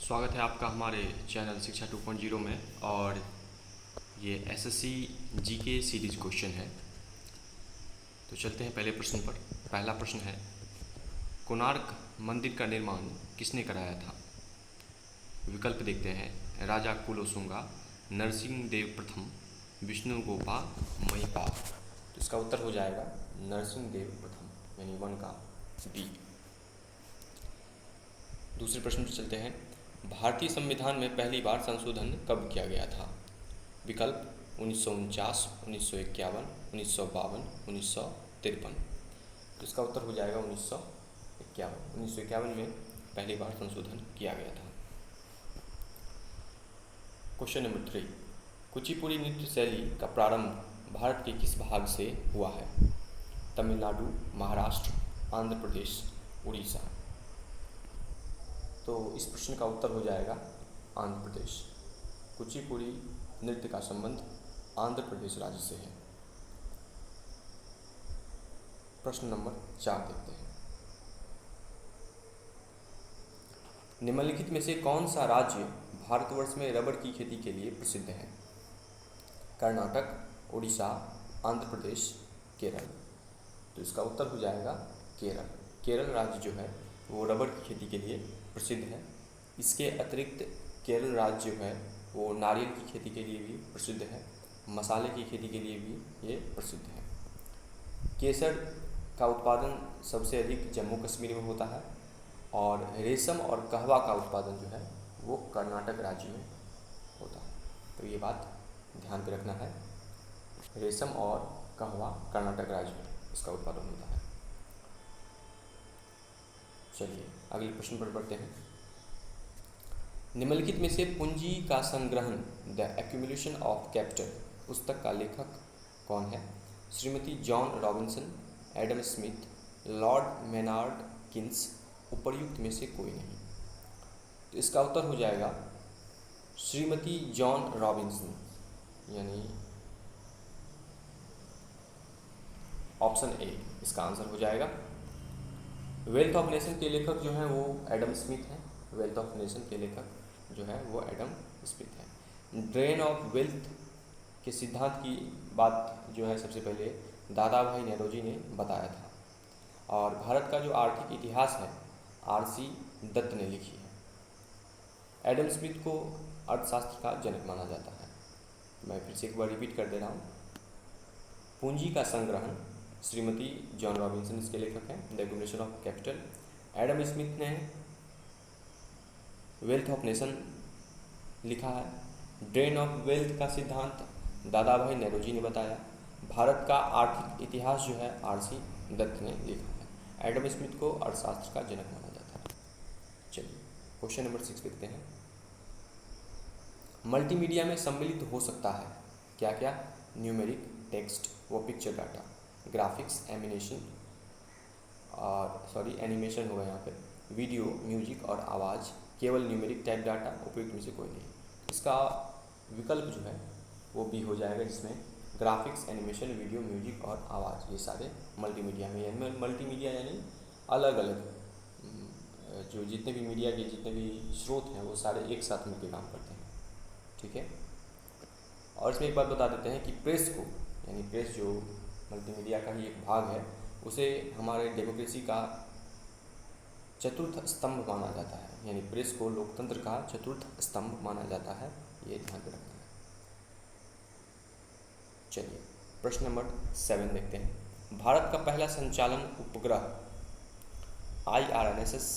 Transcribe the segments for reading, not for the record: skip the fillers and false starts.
स्वागत है आपका हमारे चैनल शिक्षा 2.0 में। और ये एसएससी जीके सीरीज क्वेश्चन है। तो चलते हैं पहले प्रश्न पर। पहला प्रश्न है, कोणार्क मंदिर का निर्माण किसने कराया था? विकल्प देखते हैं, राजा कुलोशुंगा, नरसिंहदेव प्रथम, विष्णुगोपा, महिपाल। तो इसका उत्तर हो जाएगा नरसिंहदेव प्रथम, यानी 1 का डी। दूसरे प्रश्न पर चलते हैं, भारतीय संविधान में पहली बार संशोधन कब किया गया था? विकल्प 1949, 1951, 1952, 1953। तो इसका उत्तर हो जाएगा 1951। 1951 में पहली बार संशोधन किया गया था। क्वेश्चन नंबर 3, कुचिपुड़ी नृत्य शैली का प्रारंभ भारत के किस भाग से हुआ है? तमिलनाडु, महाराष्ट्र, आंध्र प्रदेश, उड़ीसा। तो इस प्रश्न का उत्तर हो जाएगा आंध्र प्रदेश। कुचिपुड़ी नृत्य का संबंध आंध्र प्रदेश राज्य से है। प्रश्न नंबर 4 देखते हैं, निम्नलिखित में से कौन सा राज्य भारतवर्ष में रबर की खेती के लिए प्रसिद्ध है? कर्नाटक, उड़ीसा, आंध्र प्रदेश, केरल। तो इसका उत्तर हो जाएगा केरल। केरल राज्य जो है वो रबर की खेती के लिए प्रसिद्ध है। इसके अतिरिक्त केरल राज्य जो है वो नारियल की खेती के लिए भी प्रसिद्ध है, मसाले की खेती के लिए भी ये प्रसिद्ध है। केसर का उत्पादन सबसे अधिक जम्मू कश्मीर में होता है और रेशम और कहवा का उत्पादन जो है वो कर्नाटक राज्य में होता है। तो ये बात ध्यान पे रखना है, रेशम और कहवा कर्नाटक राज्य में इसका उत्पादन होता है। चलिए अगले प्रश्न पर बढ़ते हैं, निम्नलिखित में से पूंजी का संग्रहण द एक्यूमुलेशन ऑफ कैपिटल पुस्तक का लेखक कौन है? Shrimati John Robinson, Adam Smith, Lord Maynard Keynes, उपर्युक्त में से कोई नहीं। तो इसका उत्तर हो जाएगा श्रीमती जॉन रॉबिन्सन, यानी ऑप्शन ए इसका आंसर हो जाएगा। वेल्थ ऑफ नेशन के लेखक जो हैं वो एडम स्मिथ हैं। वेल्थ ऑफ नेशन के लेखक जो है वो एडम स्मिथ है। ड्रेन ऑफ वेल्थ के सिद्धांत की बात जो है सबसे पहले दादा भाई नेरोजी ने बताया था और भारत का जो आर्थिक इतिहास है आरसी दत्त ने लिखी है। एडम स्मिथ को अर्थशास्त्र का जनक माना जाता है। मैं फिर से एक बार रिपीट कर दे रहा हूँ, पूंजी का संग्रहण श्रीमती जॉन रॉबिन्सन इसके लेखक हैं, the accumulation of capital. Adam Smith ने वेल्थ ऑफ नेशन लिखा है। ड्रेन ऑफ वेल्थ का सिद्धांत दादा भाई नेरोजी ने बताया। भारत का आर्थिक इतिहास जो है आरसी दत्त ने लिखा है। एडम स्मिथ को अर्थशास्त्र का जनक माना जाता है। चलिए क्वेश्चन नंबर 6 देखते हैं, मल्टीमीडिया में सम्मिलित हो सकता है क्या क्या? न्यूमेरिक, टेक्स्ट व पिक्चर डाटा, ग्राफिक्स, एनिमेशन होगा यहाँ पे, वीडियो, म्यूजिक और आवाज़, केवल न्यूमेरिक टाइप डाटा, उपयुक्त में से कोई नहीं। इसका विकल्प जो है वो भी हो जाएगा, जिसमें ग्राफिक्स, एनिमेशन, वीडियो, म्यूजिक और आवाज़ ये सारे मल्टीमीडिया में, यानी मल्टीमीडिया यानी अलग अलग जो जितने भी मीडिया के जितने भी स्रोत हैं वो सारे एक साथ मिलकर काम करते हैं। ठीक है। और इसमें एक बात बता देते हैं कि प्रेस को, यानी प्रेस जो मल्टीमीडिया का ही एक भाग है, उसे हमारे डेमोक्रेसी का चतुर्थ स्तंभ माना जाता है। यानी प्रेस को लोकतंत्र का चतुर्थ स्तंभ माना जाता है, ये ध्यान में रखना है। चलिए प्रश्न नंबर 7 देखते हैं, भारत का पहला संचालन उपग्रह IRNSS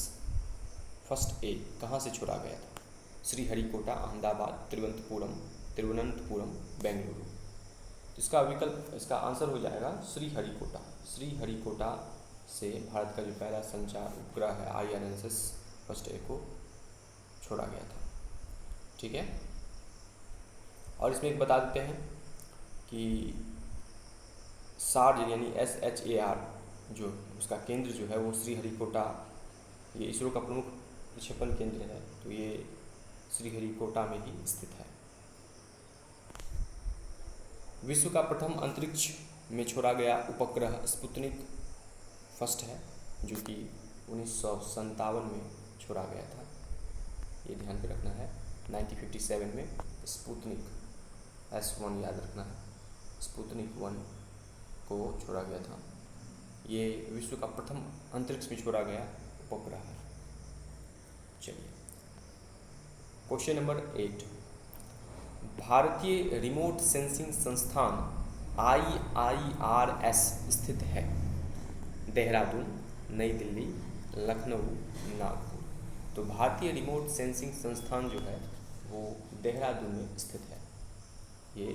फर्स्ट ए कहाँ से छोड़ा गया था? श्रीहरिकोटा, अहमदाबाद, तिरुवनंतपुरम, बेंगलुरु। इसका विकल्प, इसका आंसर हो जाएगा श्रीहरिकोटा। श्रीहरिकोटा से भारत का जो पहला संचार उपग्रह है IRNSS फर्स्ट ए को छोड़ा गया था। ठीक है। और इसमें एक बता देते हैं कि SAR यानी SHAR जो उसका केंद्र जो है वो श्रीहरिकोटा, ये इसरो का प्रमुख प्रक्षेपण केंद्र है, तो ये श्रीहरिकोटा में ही स्थित है। विश्व का प्रथम अंतरिक्ष में छोड़ा गया उपग्रह स्पुतनिक फर्स्ट है, जो कि 1957 में छोड़ा गया था। ये ध्यान पे रखना है। 1957 में स्पुतनिक S1 याद रखना है, स्पुतनिक 1 को छोड़ा गया था। ये विश्व का प्रथम अंतरिक्ष में छोड़ा गया उपग्रह है। चलिए क्वेश्चन नंबर 8, भारतीय रिमोट सेंसिंग संस्थान IIRS स्थित है देहरादून, नई दिल्ली, लखनऊ, नागपुर। तो भारतीय रिमोट सेंसिंग संस्थान जो है वो देहरादून में स्थित है। ये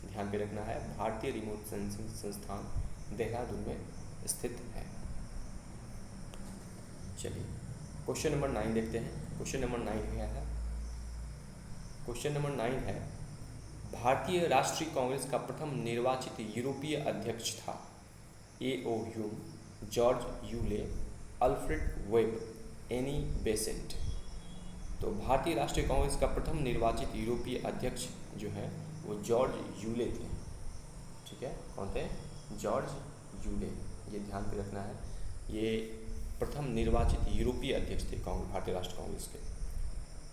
ध्यान पे रखना है, भारतीय रिमोट सेंसिंग संस्थान देहरादून में स्थित है। चलिए क्वेश्चन नंबर 9 देखते हैं। क्वेश्चन नंबर 9 क्या है? क्वेश्चन नंबर 9 है, भारतीय राष्ट्रीय कांग्रेस का प्रथम निर्वाचित यूरोपीय अध्यक्ष था A.O. Hume, George Yule, Alfred web, Annie Besant. तो भारतीय राष्ट्रीय कांग्रेस का प्रथम निर्वाचित यूरोपीय अध्यक्ष जो है वो जॉर्ज यूले थे। ठीक है, कौन थे? George Yule. ये ध्यान पे रखना है, ये प्रथम निर्वाचित यूरोपीय अध्यक्ष थे भारतीय राष्ट्रीय कांग्रेस के।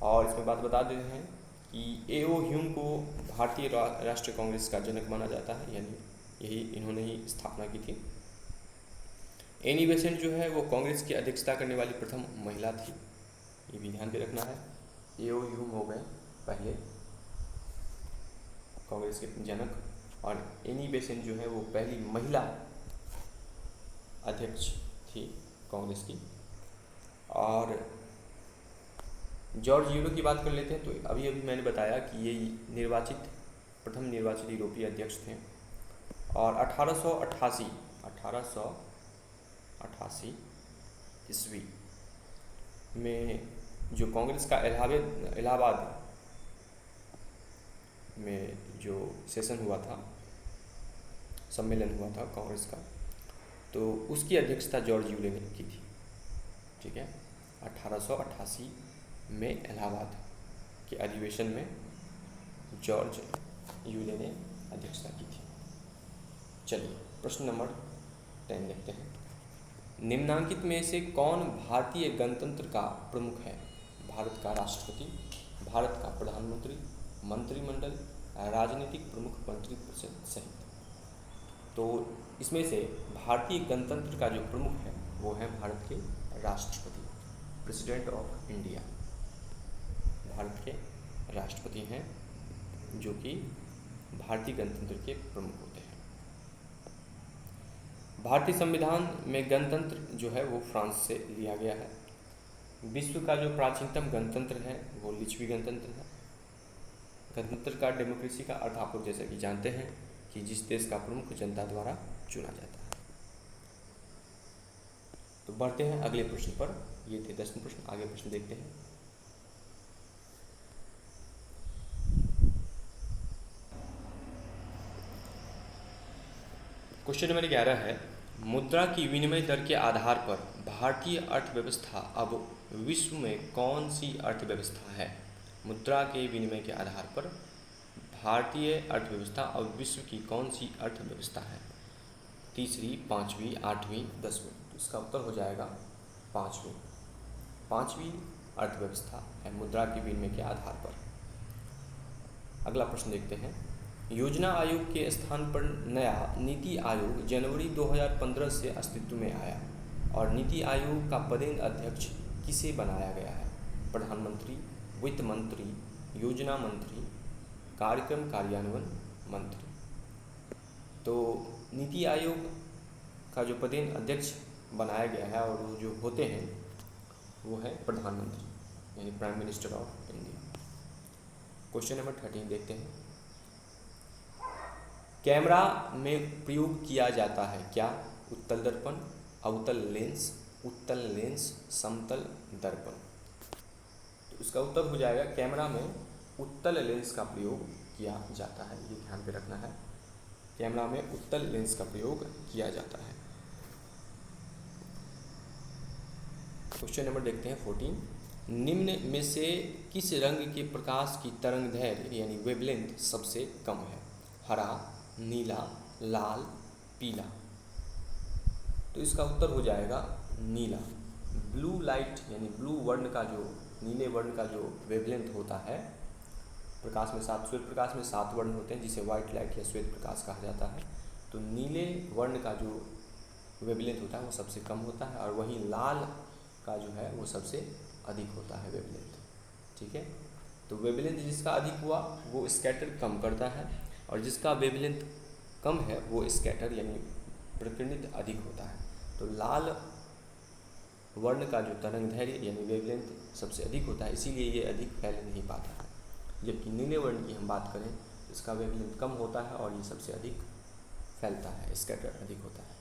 और इसमें बात बता देते हैं कि A.O. ह्यूम को भारतीय राष्ट्रीय कांग्रेस का जनक माना जाता है, यानी यही इन्होंने ही स्थापना की थी। एनी बेसेंट जो है वो कांग्रेस की अध्यक्षता करने वाली प्रथम महिला थी, ये भी ध्यान पे रखना है। A.O. ह्यूम हो गए पहले कांग्रेस के जनक, और एनी बेसेंट जो है वो पहली महिला अध्यक्ष थी कांग्रेस की। और जॉर्ज यूले की बात कर लेते हैं। तो अभी मैंने बताया कि ये प्रथम निर्वाचित यूरोपीय अध्यक्ष थे। और 1888 ईस्वी में जो कांग्रेस का इलाहाबाद में जो सेशन हुआ था, सम्मेलन हुआ था कांग्रेस का, तो उसकी अध्यक्षता जॉर्ज यूले ने की थी। ठीक है, 1888 में इलाहाबाद के अधिवेशन में जॉर्ज यूले ने अध्यक्षता की थी। चलिए प्रश्न नंबर 10 देखते हैं। निम्नांकित में से कौन भारतीय गणतंत्र का प्रमुख है? भारत का राष्ट्रपति, भारत का प्रधानमंत्री, मंत्रिमंडल, राजनीतिक प्रमुख मंत्री परिषद सहित। तो इसमें से भारतीय गणतंत्र का जो प्रमुख है वो है भारत के राष्ट्रपति, प्रेसिडेंट ऑफ इंडिया। भारत के राष्ट्रपति हैं जो कि भारतीय गणतंत्र के प्रमुख होते हैं। भारतीय संविधान में गणतंत्र जो है वो फ्रांस से लिया गया है। विश्व का जो प्राचीनतम गणतंत्र है वो लिच्छवी गणतंत्र है। गणतंत्र का, डेमोक्रेसी का अर्थ आप लोग जैसे कि जानते हैं कि जिस देश का प्रमुख जनता द्वारा चुना जाता है। तो बढ़ते हैं अगले प्रश्न पर। ये थे 10वें प्रश्न, आगे प्रश्न देखते हैं। क्वेश्चन नंबर 11 है, मुद्रा की विनिमय दर के आधार पर भारतीय अर्थव्यवस्था अब विश्व में कौन सी अर्थव्यवस्था है? मुद्रा के विनिमय के आधार पर भारतीय अर्थव्यवस्था अब विश्व की कौन सी अर्थव्यवस्था है? तीसरी, पाँचवीं, आठवीं, 10वीं। तो इसका उत्तर हो जाएगा पाँचवीं अर्थव्यवस्था है मुद्रा के विनिमय के आधार पर। अगला प्रश्न देखते हैं। योजना आयोग के स्थान पर नया नीति आयोग जनवरी 2015 से अस्तित्व में आया और नीति आयोग का पदेन अध्यक्ष किसे बनाया गया है? प्रधानमंत्री, वित्त मंत्री, योजना मंत्री, कार्यक्रम कार्यान्वयन मंत्री। तो नीति आयोग का जो पदेन अध्यक्ष बनाया गया है और वो जो होते हैं वो है प्रधानमंत्री, यानी prime minister of India. Question number 13 देखते हैं। कैमरा में प्रयोग किया जाता है क्या? उत्तल दर्पण, अवतल लेंस, उत्तल लेंस, समतल दर्पण। तो इसका उत्तर हो जाएगा कैमरा में उत्तल लेंस का प्रयोग किया जाता है। ये ध्यान पे रखना है, कैमरा में उत्तल लेंस का प्रयोग किया जाता है। क्वेश्चन नंबर देखते हैं 14। निम्न में से किस रंग के प्रकाश की तरंगदैर्घ्य यानी वेवलेंथ सबसे कम है? हरा, नीला, लाल, पीला। तो इसका उत्तर हो जाएगा नीला, ब्लू लाइट यानी ब्लू वर्ण का जो, नीले वर्ण का जो वेवलेंथ होता है प्रकाश में, श्वेत प्रकाश में 7 वर्ण होते हैं जिसे वाइट लाइट या श्वेत प्रकाश कहा जाता है। तो नीले वर्ण का जो वेवलेंथ होता है वो सबसे कम होता है, और वहीं लाल का जो है वो सबसे अधिक होता है वेवलेंथ। ठीक है, तो वेवलेंथ जिसका अधिक हुआ वो स्कैटर कम करता है, और जिसका वेवलेंथ कम है वो स्कैटर यानी प्रकीर्णित अधिक होता है। तो लाल वर्ण का जो तरंग दैर्घ्य यानी वेवलेंथ सबसे अधिक होता है, इसीलिए ये अधिक फैल नहीं पाता है। जबकि नीले वर्ण की हम बात करें तो इसका वेवलेंथ कम होता है और ये सबसे अधिक फैलता है, स्कैटर अधिक होता है।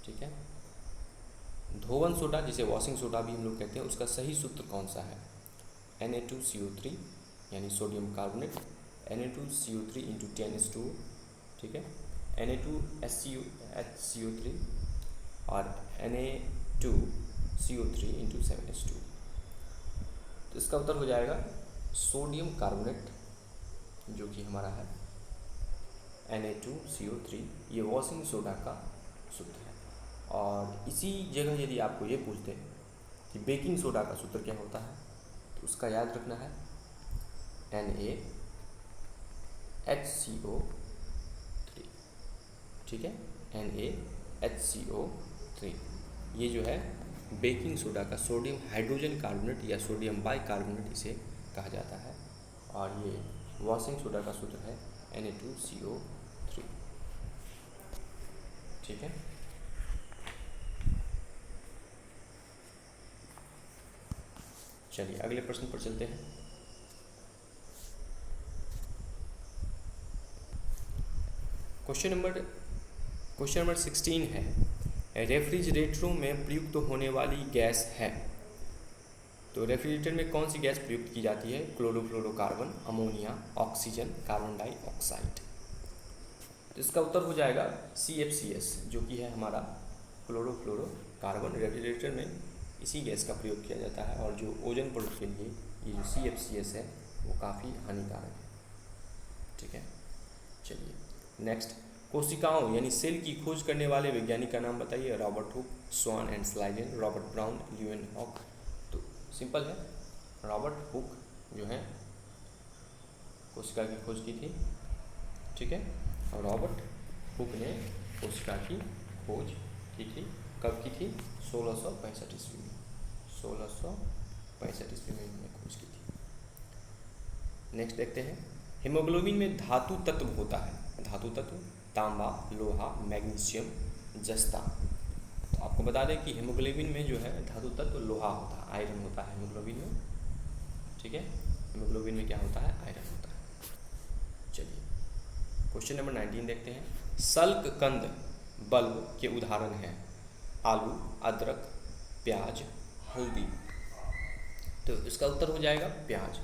ठीक है, धोवन सोडा जिसे वॉशिंग सोडा भी हम लोग कहते हैं, उसका सही सूत्र कौन सा है? Na2CO3 यानी sodium carbonate, Na2CO3 into 10H2, ठीक है, Na2HCO3 और Na2CO3 इंटू 7H2। तो इसका उत्तर हो जाएगा सोडियम कार्बोनेट, जो कि हमारा है Na2CO3। ये वॉशिंग सोडा का सूत्र है। और इसी जगह यदि आपको ये पूछते हैं कि बेकिंग सोडा का सूत्र क्या होता है, तो उसका याद रखना है NaHCO3। ठीक है, NaHCO3 ये जो है बेकिंग सोडा का सोडियम हाइड्रोजन कार्बोनेट या सोडियम बाइकार्बोनेट इसे कहा जाता है, और ये वॉशिंग सोडा का सूत्र है Na2CO3। ठीक है, चलिए अगले प्रश्न पर चलते हैं। क्वेश्चन नंबर 16 है, रेफ्रिजरेटरों में प्रयुक्त होने वाली गैस है। तो रेफ्रिजरेटर में कौन सी गैस प्रयुक्त की जाती है? Chlorofluorocarbon, ammonia, oxygen, carbon dioxide. तो इसका उत्तर हो जाएगा CFCS, जो कि है हमारा क्लोरोफ्लोरोकार्बन। रेफ्रिजरेटर में इसी गैस का प्रयोग किया जाता है, और जो ओजोन परत के लिए ये जो CFCS है वो काफ़ी हानिकारक है। ठीक है, चलिए नेक्स्ट, कोशिकाओं यानी सेल की खोज करने वाले वैज्ञानिक का नाम बताइए। Robert Hooke, Schwann and Schleiden, Robert Brown, Leeuwenhoek. तो सिंपल है, रॉबर्ट हुक जो है कोशिका की खोज की थी। ठीक है, और रॉबर्ट हुक ने कोशिका की खोज की थी। कब की थी? 1665 ईस्वी में। 1665 ईस्वी में इन्होंने खोज की थी। नेक्स्ट देखते हैं, हीमोग्लोबिन में धातु तत्व होता है। धातु तत्व तांबा, लोहा, मैग्नीशियम, जस्ता। तो आपको बता दें कि हीमोग्लोबिन में जो है धातु तत्व लोहा होता है, आयरन होता है हीमोग्लोबिन में। ठीक है, हीमोग्लोबिन में क्या होता है? आयरन होता है। चलिए क्वेश्चन नंबर 19 देखते हैं, सल्ककंद बल्ब के उदाहरण हैं आलू, अदरक, प्याज, हल्दी। तो इसका उत्तर हो जाएगा प्याज।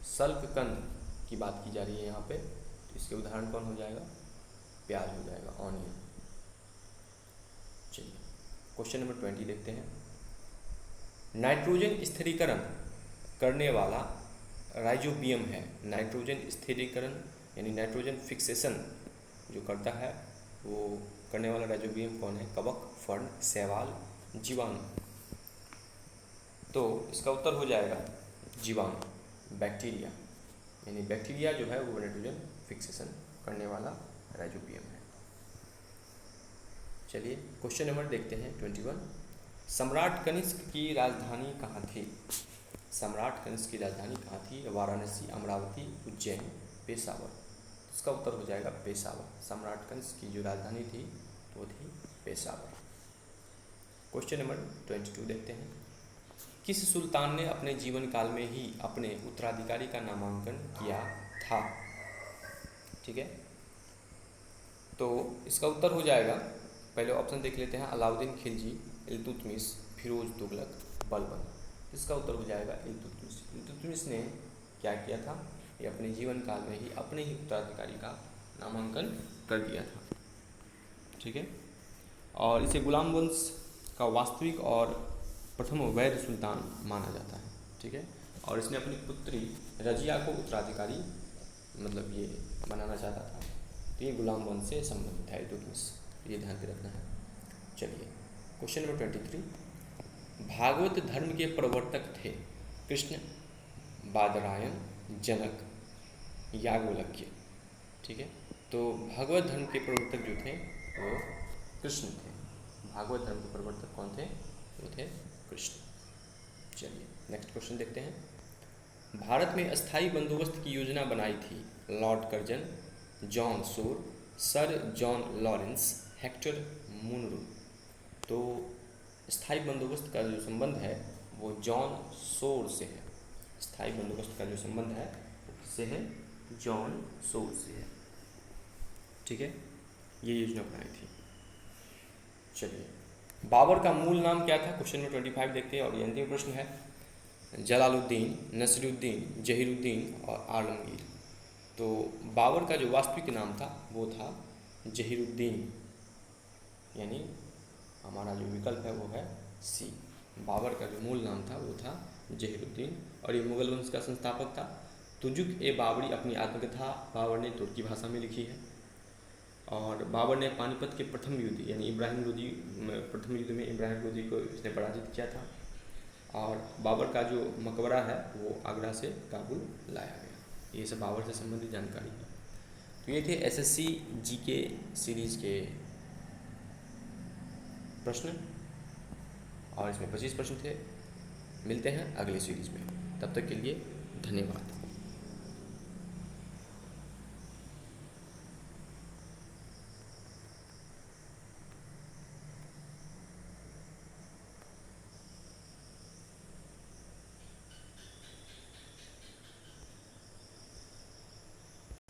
सल्ककंद की बात की जा रही है यहाँ पे, तो इसके उदाहरण कौन हो जाएगा? प्याज हो जाएगा, ऑनियन। चलिए क्वेश्चन नंबर 20 देखते हैं, नाइट्रोजन स्थिरीकरण करने वाला राइजोबियम है। नाइट्रोजन स्थिरीकरण यानी नाइट्रोजन फिक्सेशन जो करता है वो करने वाला राइजोबियम कौन है? कवक, फर्न, शैवाल, जीवाणु। तो इसका उत्तर हो जाएगा जीवाणु, बैक्टीरिया। यानी बैक्टीरिया जो है वो नाइट्रोजन फिक्सेशन करने वाला राइजोबियम है। चलिए क्वेश्चन नंबर देखते हैं 21, सम्राट कनिष्क की राजधानी कहाँ थी? सम्राट कनिष्क की राजधानी कहाँ थी? वाराणसी, अमरावती, उज्जैन, पेशावर। इसका उत्तर हो जाएगा पेशावर। सम्राट कनिष्क की जो राजधानी थी वो थी पेशावर। क्वेश्चन नंबर 22 देखते हैं, किस सुल्तान ने अपने जीवन काल में ही अपने उत्तराधिकारी का नामांकन किया था? ठीक है, तो इसका उत्तर हो जाएगा, पहले ऑप्शन देख लेते हैं, अलाउद्दीन खिलजी, इल्तुतमिश, फिरोज तुगलक, बलबन। इसका उत्तर हो जाएगा इल्तुतमिश। इल्तुतमिश ने क्या किया था? ये अपने जीवन काल में ही अपने ही उत्तराधिकारी का नामांकन कर दिया था। ठीक है, और इसे गुलाम वंश का वास्तविक और प्रथम वैध सुल्तान माना जाता है। ठीक है, और इसने अपनी पुत्री रजिया को उत्तराधिकारी मतलब ये बनाना चाहता था। तो ये गुलाम वंश से संबंधित है इल्तुतमिश, ये ध्यान में रखना है। चलिए क्वेश्चन नंबर 23, भागवत धर्म के प्रवर्तक थे कृष्ण, बादरायण, जनक, याज्ञवल्क्य। ठीक है, तो भागवत धर्म के प्रवर्तक जो थे वो कृष्ण थे। भागवत धर्म के प्रवर्तक कौन थे? वो थे कृष्ण। चलिए नेक्स्ट क्वेश्चन देखते हैं। भारत में अस्थायी बंदोबस्त की योजना बनाई थी Lord Curzon, John Shore, sir John Lawrence, Hector Munro. तो स्थायी बंदोबस्त का जो संबंध है वो जॉन सोर से है। स्थायी बंदोबस्त का जो संबंध है वो किससे है? जॉन सोर से है। ठीक है, ये योजना बनाई थी। चलिए, बाबर का मूल नाम क्या था? क्वेश्चन नंबर 25 देखते हैं और ये अंतिम प्रश्न है। जलालुद्दीन, नसीरुद्दीन, जहीरुद्दीन और आलमगीर। तो बाबर का जो वास्तविक नाम था वो था जहीरुद्दीन, यानी हमारा जो विकल्प है वो है सी। बाबर का जो मूल नाम था वो था जहीरुद्दीन और ये मुगल वंश का संस्थापक था। तुजुक ए बाबरी अपनी आत्मकथा बाबर ने तुर्की भाषा में लिखी है। और बाबर ने पानीपत के प्रथम युद्ध यानी प्रथम युद्ध में इब्राहिम लोदी को इसने पराजित किया था। और बाबर का जो मकबरा है वो आगरा से काबुल लाया गया। ये सब बाबर से संबंधित जानकारी है। तो ये थे एसएससी जीके सीरीज़ के प्रश्न और इसमें 25 प्रश्न थे। मिलते हैं अगली सीरीज़ में, तब तक के लिए धन्यवाद।